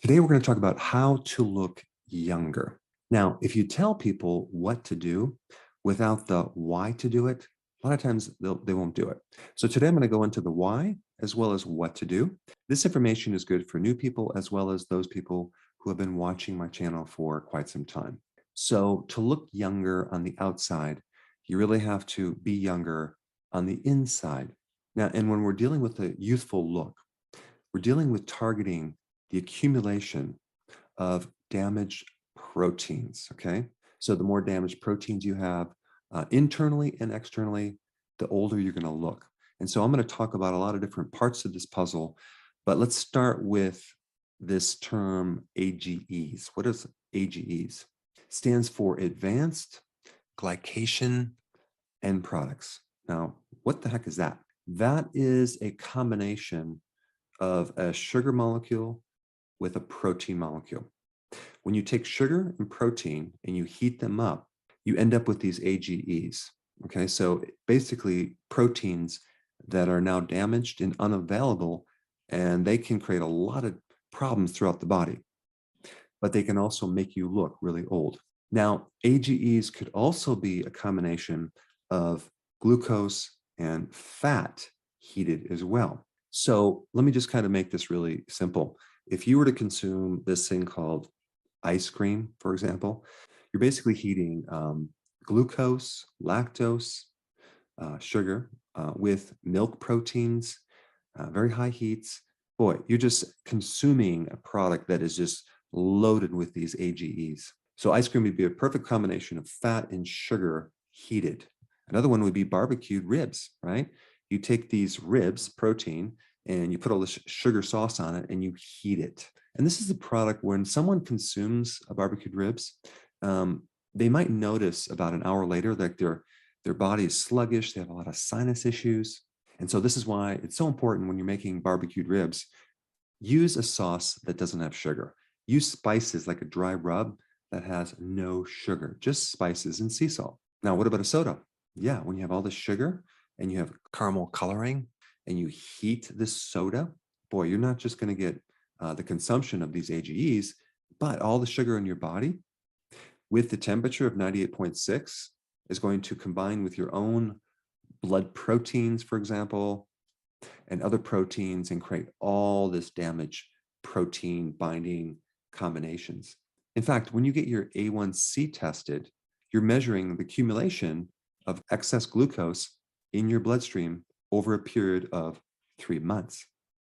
Today, we're going to talk about how to look younger. Now, if you tell people what to do without the why to do it, a lot of times they won't do it. So today I'm going to go into the why as well as what to do. This information is good for new people as well as those people who have been watching my channel for quite some time. So to look younger on the outside, you really have to be younger on the inside. Now, and when we're dealing with a youthful look, we're dealing with targeting the accumulation of damaged proteins, okay? So the more damaged proteins you have internally and externally, the older you're gonna look. And so I'm gonna talk about a lot of different parts of this puzzle, but let's start with this term AGEs. What is AGEs? Stands for Advanced Glycation End Products. Now, what the heck is that? That is a combination of a sugar molecule with a protein molecule. When you take sugar and protein and you heat them up, you end up with these AGEs. Okay, so basically proteins that are now damaged and unavailable, and they can create a lot of problems throughout the body, but they can also make you look really old. Now, AGEs could also be a combination of glucose and fat heated as well. So let me just kind of make this really simple. If you were to consume this thing called ice cream, for example, you're basically heating glucose, lactose, sugar with milk proteins, very high heats. Boy, you're just consuming a product that is just loaded with these AGEs. So ice cream would be a perfect combination of fat and sugar heated. Another one would be barbecued ribs, right? You take these ribs, protein, and you put all this sugar sauce on it and you heat it. And this is a product when someone consumes a barbecued ribs, they might notice about an hour later that their body is sluggish, they have a lot of sinus issues. And so this is why it's so important when you're making barbecued ribs, use a sauce that doesn't have sugar. Use spices like a dry rub that has no sugar, just spices and sea salt. Now, what about a soda? Yeah, when you have all this sugar and you have caramel coloring, and you heat this soda, boy, you're not just going to get the consumption of these AGEs, but all the sugar in your body with the temperature of 98.6 is going to combine with your own blood proteins, for example, and other proteins and create all this damage protein binding combinations. In fact, when you get your A1C tested, you're measuring the accumulation of excess glucose in your bloodstream over a period of 3 months.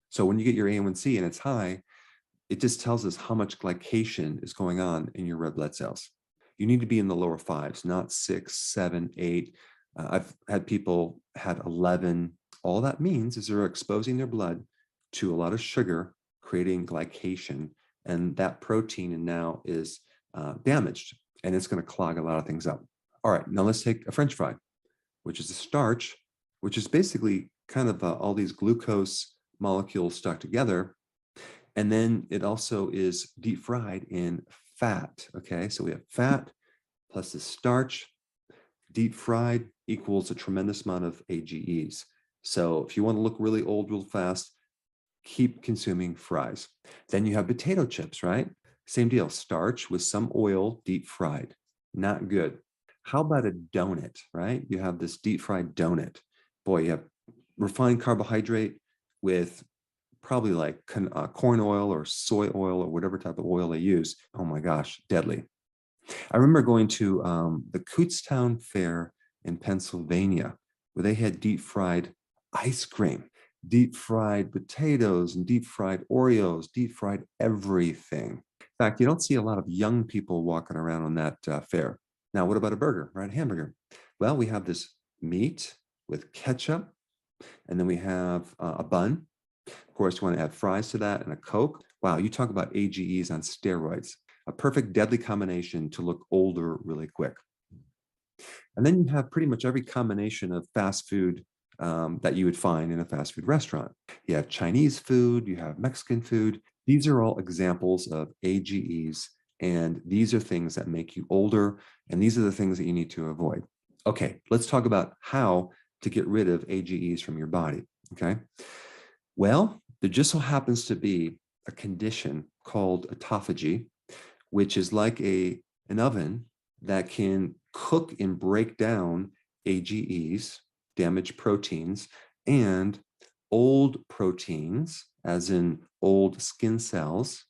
So when you get your A1C and it's high, it just tells us how much glycation is going on in your red blood cells. You need to be in the lower 5s, not 6, 7, 8. I've had people had 11. All that means is they're exposing their blood to a lot of sugar, creating glycation, and that protein now is damaged, and it's going to clog a lot of things up. All right, now let's take a French fry, which is a starch, which is basically kind of all these glucose molecules stuck together. And then it also is deep fried in fat, okay? So we have fat plus the starch, deep fried equals a tremendous amount of AGEs. So if you want to look really old real fast, keep consuming fries. Then you have potato chips, right? Same deal, starch with some oil, deep fried, not good. How about a donut, right? You have this deep fried donut. Boy, you have refined carbohydrate with probably like corn oil or soy oil or whatever type of oil they use. Oh my gosh, deadly. I remember going to the Kutztown Fair in Pennsylvania, where they had deep fried ice cream, deep fried potatoes and deep fried Oreos, deep fried everything. In fact, you don't see a lot of young people walking around on that fair. Now, what about a burger, right? A hamburger. Well, we have this meat with ketchup, and then we have a bun. Of course, you want to add fries to that and a Coke. Wow, you talk about AGEs on steroids. A perfect deadly combination to look older really quick. And then you have pretty much every combination of fast food that you would find in a fast food restaurant. You have Chinese food, you have Mexican food. These are all examples of AGEs, and these are things that make you older, and these are the things that you need to avoid. Okay, let's talk about how to get rid of AGEs from your body, okay? Well, there just so happens to be a condition called autophagy, which is like an oven that can cook and break down AGEs, damaged proteins, and old proteins, as in old skin cells,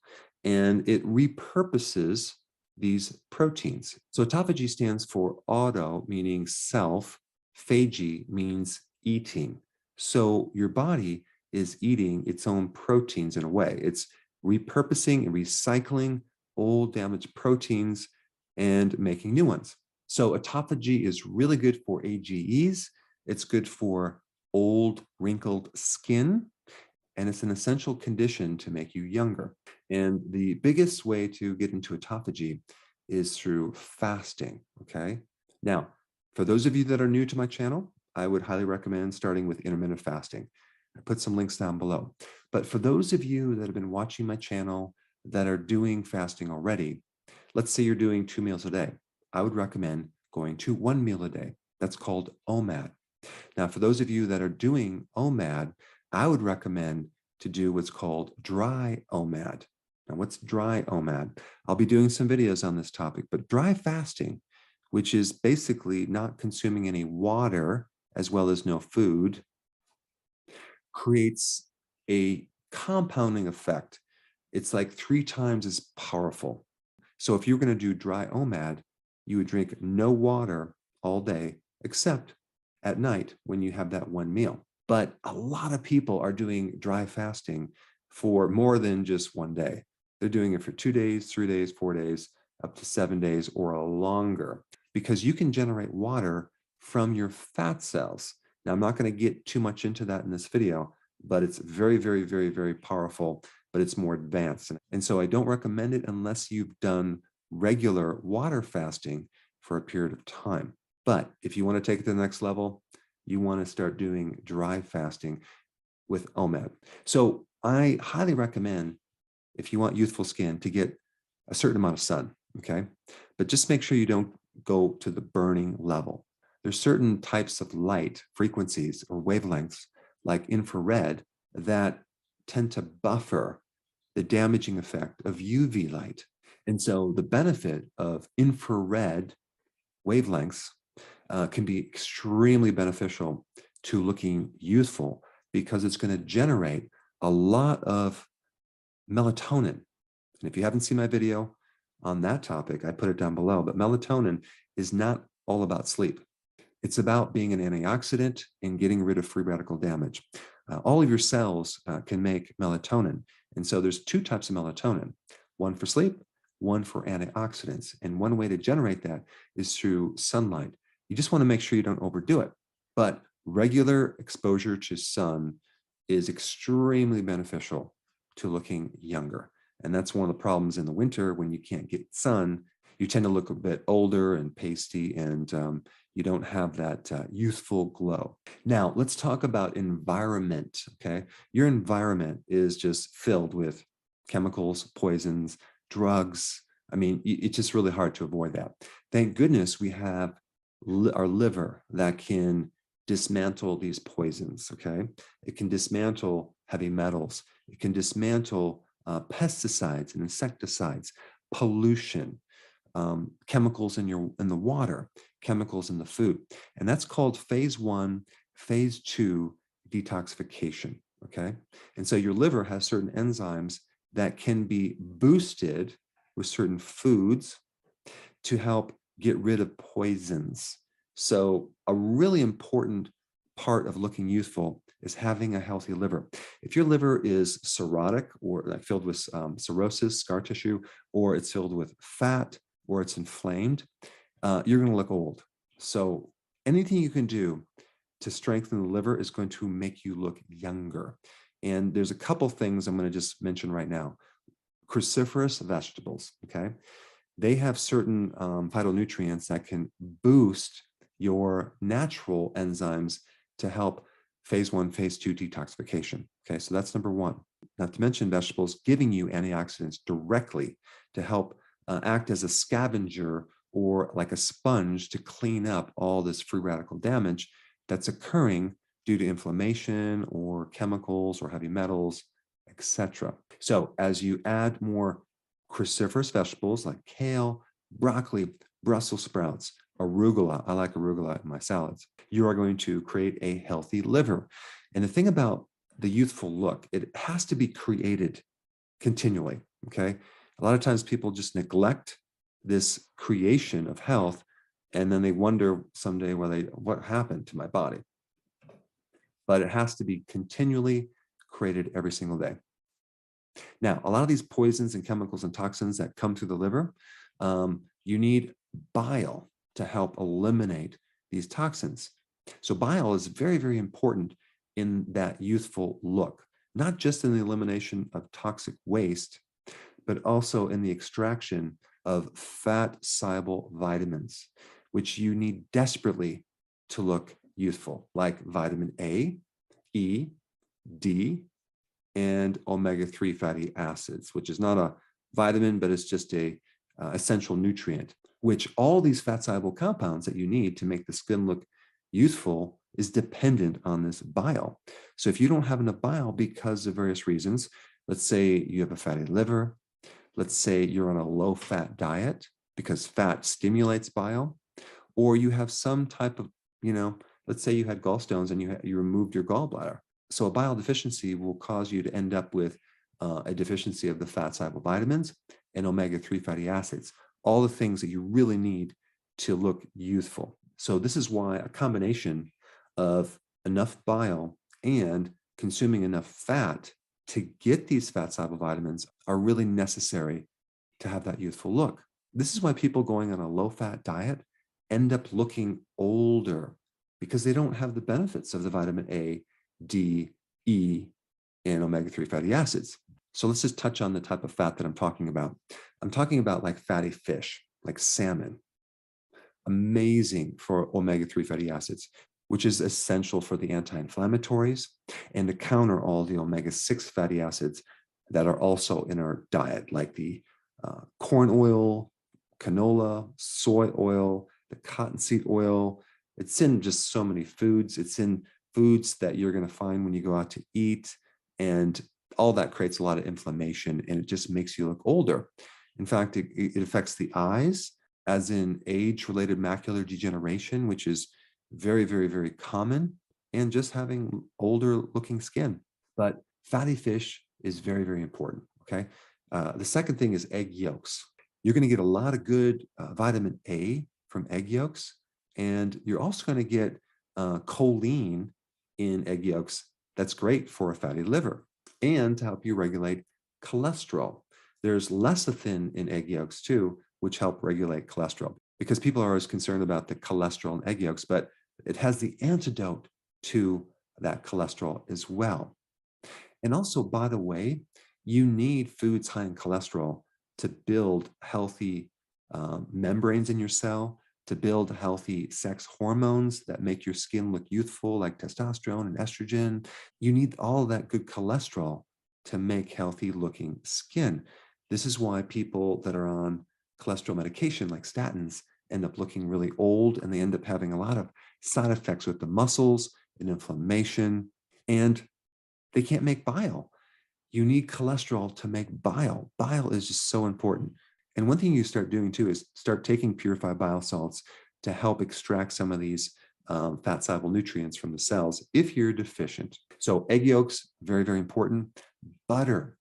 and it repurposes these proteins. So autophagy stands for auto, meaning self, phagy means eating. So your body is eating its own proteins in a way. It's repurposing and recycling old damaged proteins and making new ones. So autophagy is really good for AGEs. It's good for old wrinkled skin, and it's an essential condition to make you younger. And the biggest way to get into autophagy is through fasting, okay? Now, for those of you that are new to my channel, I would highly recommend starting with intermittent fasting. I put some links down below. But for those of you that have been watching my channel that are doing fasting already, let's say you're doing 2 meals a day, I would recommend going to 1 meal a day. That's called OMAD. Now, for those of you that are doing OMAD, I would recommend to do what's called dry OMAD. Now, what's dry OMAD? I'll be doing some videos on this topic, but dry fasting, which is basically not consuming any water as well as no food, creates a compounding effect. It's like 3 times as powerful. So if you're going to do dry OMAD, you would drink no water all day, except at night when you have that 1 meal. But a lot of people are doing dry fasting for more than just 1 day. They're doing it for 2 days, 3 days, 4 days, up to 7 days or longer, because you can generate water from your fat cells. Now, I'm not going to get too much into that in this video, but it's very, very, very, very powerful, but it's more advanced. And so I don't recommend it unless you've done regular water fasting for a period of time. But if you want to take it to the next level, you want to start doing dry fasting with OMAD. So I highly recommend, if you want youthful skin, to get a certain amount of sun, okay? But just make sure you don't go to the burning level. There's certain types of light frequencies or wavelengths, like infrared, that tend to buffer the damaging effect of UV light. And so the benefit of infrared wavelengths can be extremely beneficial to looking youthful, because it's going to generate a lot of melatonin. And if you haven't seen my video on that topic, I put it down below. But melatonin is not all about sleep. It's about being an antioxidant and getting rid of free radical damage. All of your cells can make melatonin. And so there's 2 types of melatonin, one for sleep, one for antioxidants. And one way to generate that is through sunlight. You just want to make sure you don't overdo it. But regular exposure to sun is extremely beneficial to looking younger. And that's one of the problems in the winter when you can't get sun. You tend to look a bit older and pasty, and you don't have that youthful glow. Now, let's talk about environment, okay? Your environment is just filled with chemicals, poisons, drugs. I mean, it's just really hard to avoid that. Thank goodness we have our liver that can dismantle these poisons, okay? It can dismantle heavy metals. It can dismantle pesticides and insecticides, pollution, chemicals in the water, chemicals in the food. And that's called phase 1, phase 2 detoxification, okay? And so your liver has certain enzymes that can be boosted with certain foods to help get rid of poisons. So a really important part of looking youthful is having a healthy liver. If your liver is cirrhotic, or filled with cirrhosis, scar tissue, or it's filled with fat, or it's inflamed, you're going to look old. So anything you can do to strengthen the liver is going to make you look younger. And there's a couple things I'm going to just mention right now. Cruciferous vegetables, okay? They have certain phytonutrients that can boost your natural enzymes to help phase 1, phase 2 detoxification. Okay, so that's number 1. Not to mention vegetables giving you antioxidants directly to help act as a scavenger or like a sponge to clean up all this free radical damage that's occurring due to inflammation or chemicals or heavy metals, etc. So as you add more cruciferous vegetables like kale, broccoli, Brussels sprouts, arugula, I like arugula in my salads, you are going to create a healthy liver. And the thing about the youthful look, it has to be created continually, okay? A lot of times people just neglect this creation of health, and then they wonder someday, what happened to my body? But it has to be continually created every single day. Now, a lot of these poisons and chemicals and toxins that come through the liver, you need bile to help eliminate these toxins. So bile is very, very important in that youthful look, not just in the elimination of toxic waste, but also in the extraction of fat-soluble vitamins, which you need desperately to look youthful, like vitamin A, E, D, and omega-3 fatty acids, which is not a vitamin, but it's just a essential nutrient, which all these fat-soluble compounds that you need to make the skin look youthful is dependent on this bile. So if you don't have enough bile because of various reasons, let's say you have a fatty liver, let's say you're on a low-fat diet because fat stimulates bile, or you have some type of, let's say you had gallstones and you removed your gallbladder. So a bile deficiency will cause you to end up with a deficiency of the fat-soluble vitamins and omega-3 fatty acids, all the things that you really need to look youthful. So this is why a combination of enough bile and consuming enough fat to get these fat-soluble vitamins are really necessary to have that youthful look. This is why people going on a low-fat diet end up looking older, because they don't have the benefits of the vitamin A, D, E, and omega-3 fatty acids. So let's just touch on the type of fat that I'm talking about. I'm talking about like fatty fish, like salmon. Amazing for omega-3 fatty acids, which is essential for the anti-inflammatories and to counter all the omega-6 fatty acids that are also in our diet, like the corn oil, canola, soy oil, the cottonseed oil. It's in just so many foods. It's in foods that you're going to find when you go out to eat, and all that creates a lot of inflammation, and it just makes you look older. In fact, it affects the eyes, as in age-related macular degeneration, which is very, very, very common, and just having older-looking skin. But fatty fish is very, very important, okay? The second thing is egg yolks. You're going to get a lot of good vitamin A from egg yolks, and you're also going to get choline in egg yolks. That's great for a fatty liver and to help you regulate cholesterol. There's lecithin in egg yolks too, which help regulate cholesterol, because people are always concerned about the cholesterol in egg yolks, but it has the antidote to that cholesterol as well. And also, by the way, you need foods high in cholesterol to build healthy membranes in your cell, to build healthy sex hormones that make your skin look youthful, like testosterone and estrogen. You need all of that good cholesterol to make healthy looking skin. This is why people that are on cholesterol medication like statins end up looking really old, and they end up having a lot of side effects with the muscles and inflammation, and they can't make bile. You need cholesterol to make bile. Bile is just so important. And one thing you start doing too is start taking purified bile salts to help extract some of these fat-soluble nutrients from the cells if you're deficient. So egg yolks, very, very important. Butter.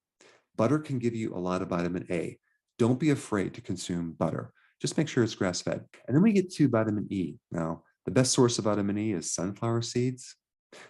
Butter can give you a lot of vitamin A. Don't be afraid to consume butter. Just make sure it's grass-fed. And then we get to vitamin E. Now, the best source of vitamin E is sunflower seeds,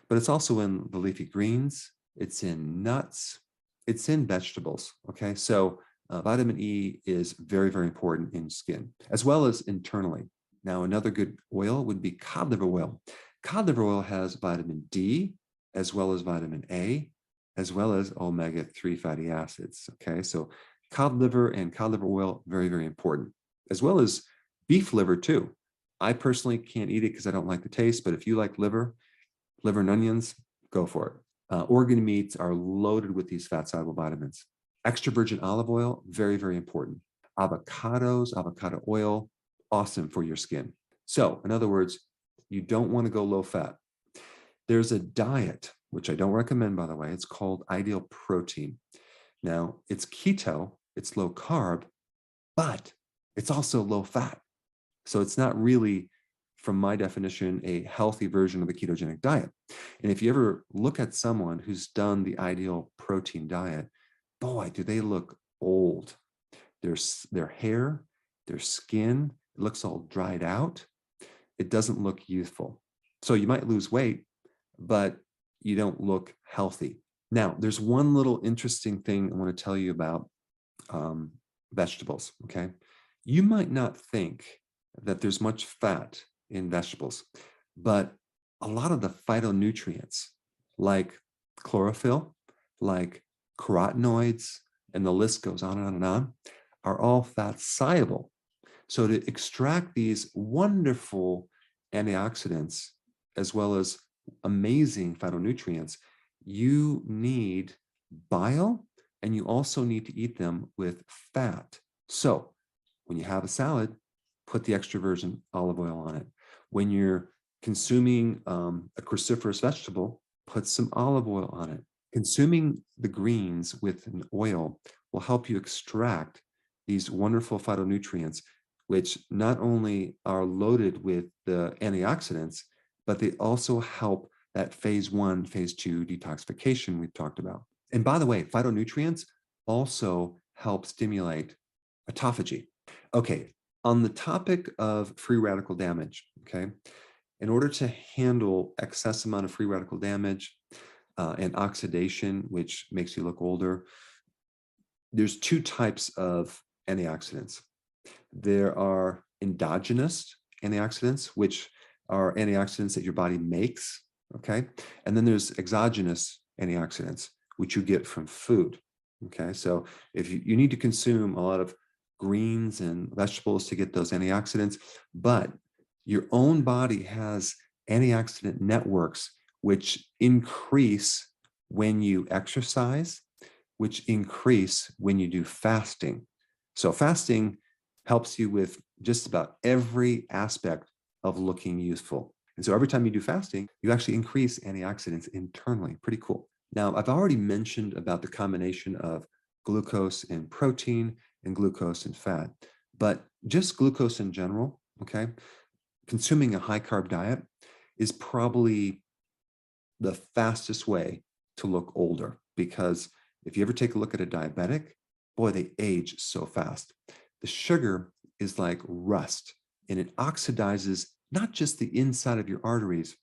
but it's also in the leafy greens. It's in nuts. It's in vegetables, okay? So vitamin E is very, very important in skin, as well as internally. Now, another good oil would be cod liver oil. Cod liver oil has vitamin D, as well as vitamin A, as well as omega-3 fatty acids, okay? So cod liver and cod liver oil, very, very important, as well as beef liver too. I personally can't eat it because I don't like the taste, but if you like liver and onions, go for it. Organ meats are loaded with these fat-soluble vitamins. Extra virgin olive oil, very, very important. Avocados, avocado oil, awesome for your skin. So in other words, you don't want to go low fat. There's a diet which I don't recommend, by the way. It's called Ideal Protein. Now, it's keto, it's low carb, but it's also low fat. So it's not really, from my definition, a healthy version of the ketogenic diet. And if you ever look at someone who's done the Ideal Protein diet, boy, do they look old. Their hair, their skin, it looks all dried out. It doesn't look youthful. So you might lose weight, but you don't look healthy. Now, there's one little interesting thing I want to tell you about vegetables, okay? You might not think that there's much fat in vegetables, but a lot of the phytonutrients like chlorophyll, like carotenoids, and the list goes on and on, are all fat soluble. So to extract these wonderful antioxidants, as well as amazing phytonutrients, you need bile, and you also need to eat them with fat. So when you have a salad, put the extra virgin olive oil on it. When you're consuming a cruciferous vegetable, put some olive oil on it. Consuming the greens with an oil will help you extract these wonderful phytonutrients, which not only are loaded with the antioxidants, but they also help that phase 1, phase 2 detoxification we've talked about. And by the way, phytonutrients also help stimulate autophagy. Okay, on the topic of free radical damage, okay, in order to handle excess amount of free radical damage and oxidation, which makes you look older, there's two types of antioxidants. There are endogenous antioxidants, which are antioxidants that your body makes, okay? And then there's exogenous antioxidants, which you get from food, okay? So if you need to consume a lot of greens and vegetables to get those antioxidants, but your own body has antioxidant networks which increase when you exercise, which increase when you do fasting. So fasting helps you with just about every aspect of looking youthful. And so every time you do fasting, you actually increase antioxidants internally. Pretty cool. Now, I've already mentioned about the combination of glucose and protein and glucose and fat, but just glucose in general, okay? Consuming a high carb diet is probably the fastest way to look older, because if you ever take a look at a diabetic, boy, they age so fast. The sugar is like rust, and it oxidizes not just the inside of your arteries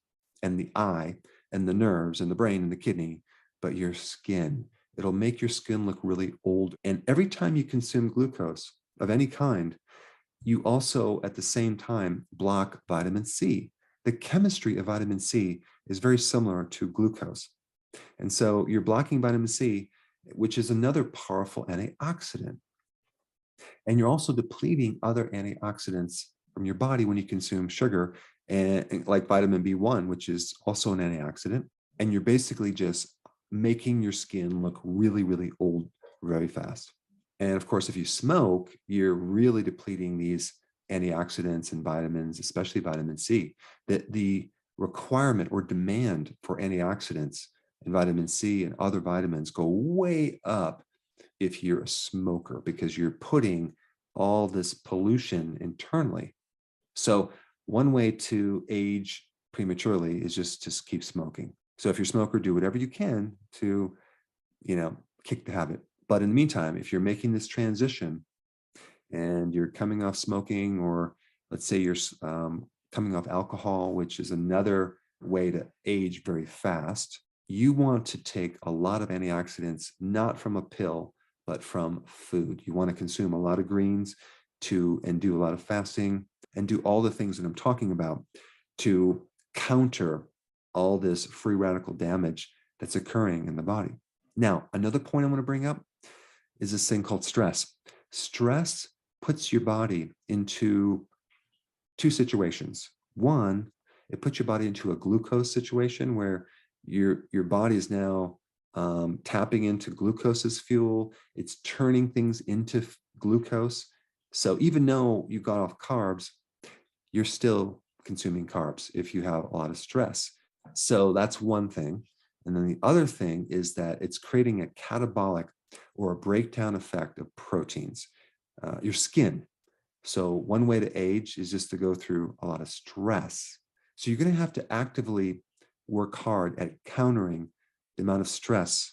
and the eye and the nerves and the brain and the kidney, but your skin. It'll make your skin look really old. And every time you consume glucose of any kind, you also at the same time block vitamin C. The chemistry of vitamin C is very similar to glucose. And so you're blocking vitamin C, which is another powerful antioxidant. And you're also depleting other antioxidants from your body when you consume sugar, and like vitamin B1, which is also an antioxidant. And you're basically just making your skin look really, really old very fast. And of course, if you smoke, you're really depleting these antioxidants and vitamins, especially vitamin C. That the requirement or demand for antioxidants and vitamin C and other vitamins go way up if you're a smoker, because you're putting all this pollution internally. So one way to age prematurely is just to keep smoking. So if you're a smoker, do whatever you can to, kick the habit. But in the meantime, if you're making this transition and you're coming off smoking, or let's say you're coming off alcohol, which is another way to age very fast, you want to take a lot of antioxidants, not from a pill, but from food. You want to consume a lot of greens and do a lot of fasting and do all the things that I'm talking about to counter all this free radical damage that's occurring in the body. Now, another point I want to bring up is this thing called stress. Stress puts your body into two situations. One, it puts your body into a glucose situation where your body is now tapping into glucose as fuel. It's turning things into glucose. So even though you got off carbs, you're still consuming carbs if you have a lot of stress. So that's one thing. And then the other thing is that it's creating a catabolic or a breakdown effect of proteins. Your skin. So one way to age is just to go through a lot of stress. So you're going to have to actively work hard at countering the amount of stress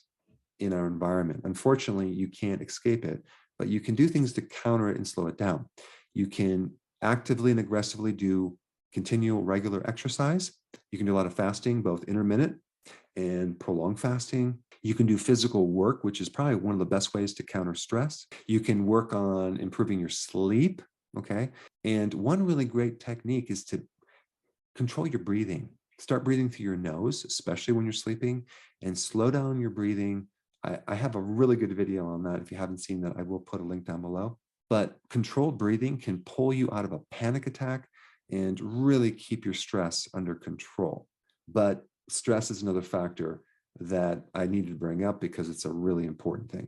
in our environment. Unfortunately, you can't escape it, but you can do things to counter it and slow it down. You can actively and aggressively do continual regular exercise. You can do a lot of fasting, both intermittent and prolonged fasting. You can do physical work, which is probably one of the best ways to counter stress. You can work on improving your sleep, okay? And one really great technique is to control your breathing. Start breathing through your nose, especially when you're sleeping, and slow down your breathing. I have a really good video on that. If you haven't seen that, I will put a link down below. But controlled breathing can pull you out of a panic attack and really keep your stress under control. But stress is another factor that I needed to bring up because it's a really important thing.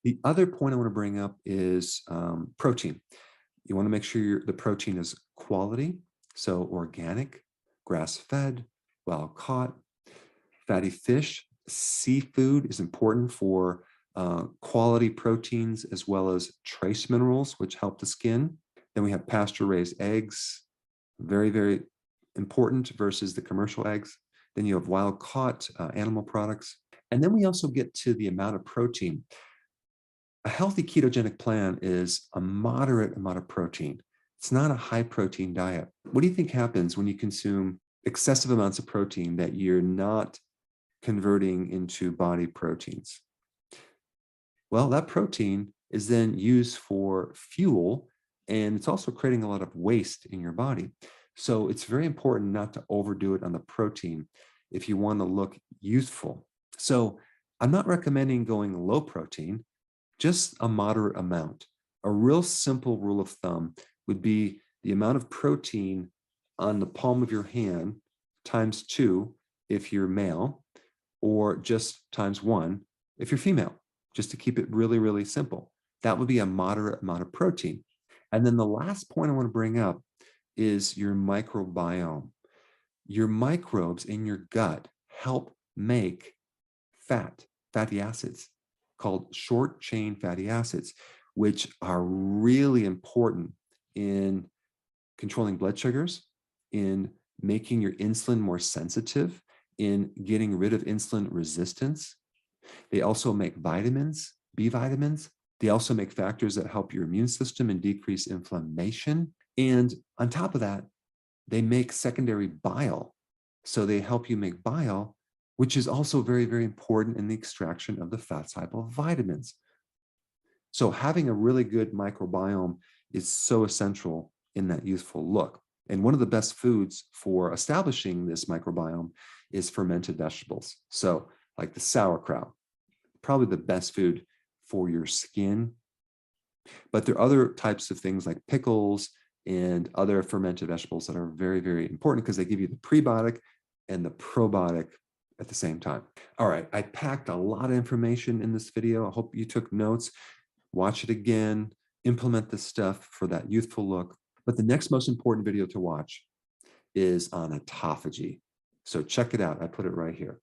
The other point I want to bring up is protein. You want to make sure the protein is quality, so organic, grass-fed, wild-caught, fatty fish. Seafood is important for quality proteins as well as trace minerals, which help the skin. Then we have pasture-raised eggs, very, very important versus the commercial eggs. Then you have wild-caught animal products. And then we also get to the amount of protein. A healthy ketogenic plan is a moderate amount of protein. It's not a high protein diet. What do you think happens when you consume excessive amounts of protein that you're not converting into body proteins? Well, that protein is then used for fuel, and it's also creating a lot of waste in your body. So it's very important not to overdo it on the protein if you want to look youthful. So I'm not recommending going low protein, just a moderate amount. A real simple rule of thumb would be the amount of protein on the palm of your hand times 2 if you're male, or just times 1 if you're female, just to keep it really, really simple. That would be a moderate amount of protein. And then the last point I want to bring up is your microbiome. Your microbes in your gut help make fatty acids called short chain fatty acids, which are really important in controlling blood sugars, in making your insulin more sensitive, in getting rid of insulin resistance. They also make vitamins, B vitamins. They also make factors that help your immune system and decrease inflammation. And on top of that, they make secondary bile. So they help you make bile, which is also very, very important in the extraction of the fat-soluble vitamins. So having a really good microbiome is so essential in that youthful look. And one of the best foods for establishing this microbiome is fermented vegetables. So like the sauerkraut, probably the best food for your skin. But there are other types of things like pickles and other fermented vegetables that are very, very important because they give you the prebiotic and the probiotic at the same time. All right, I packed a lot of information in this video. I hope you took notes. Watch it again, implement this stuff for that youthful look. But the next most important video to watch is on autophagy. So check it out. I put it right here.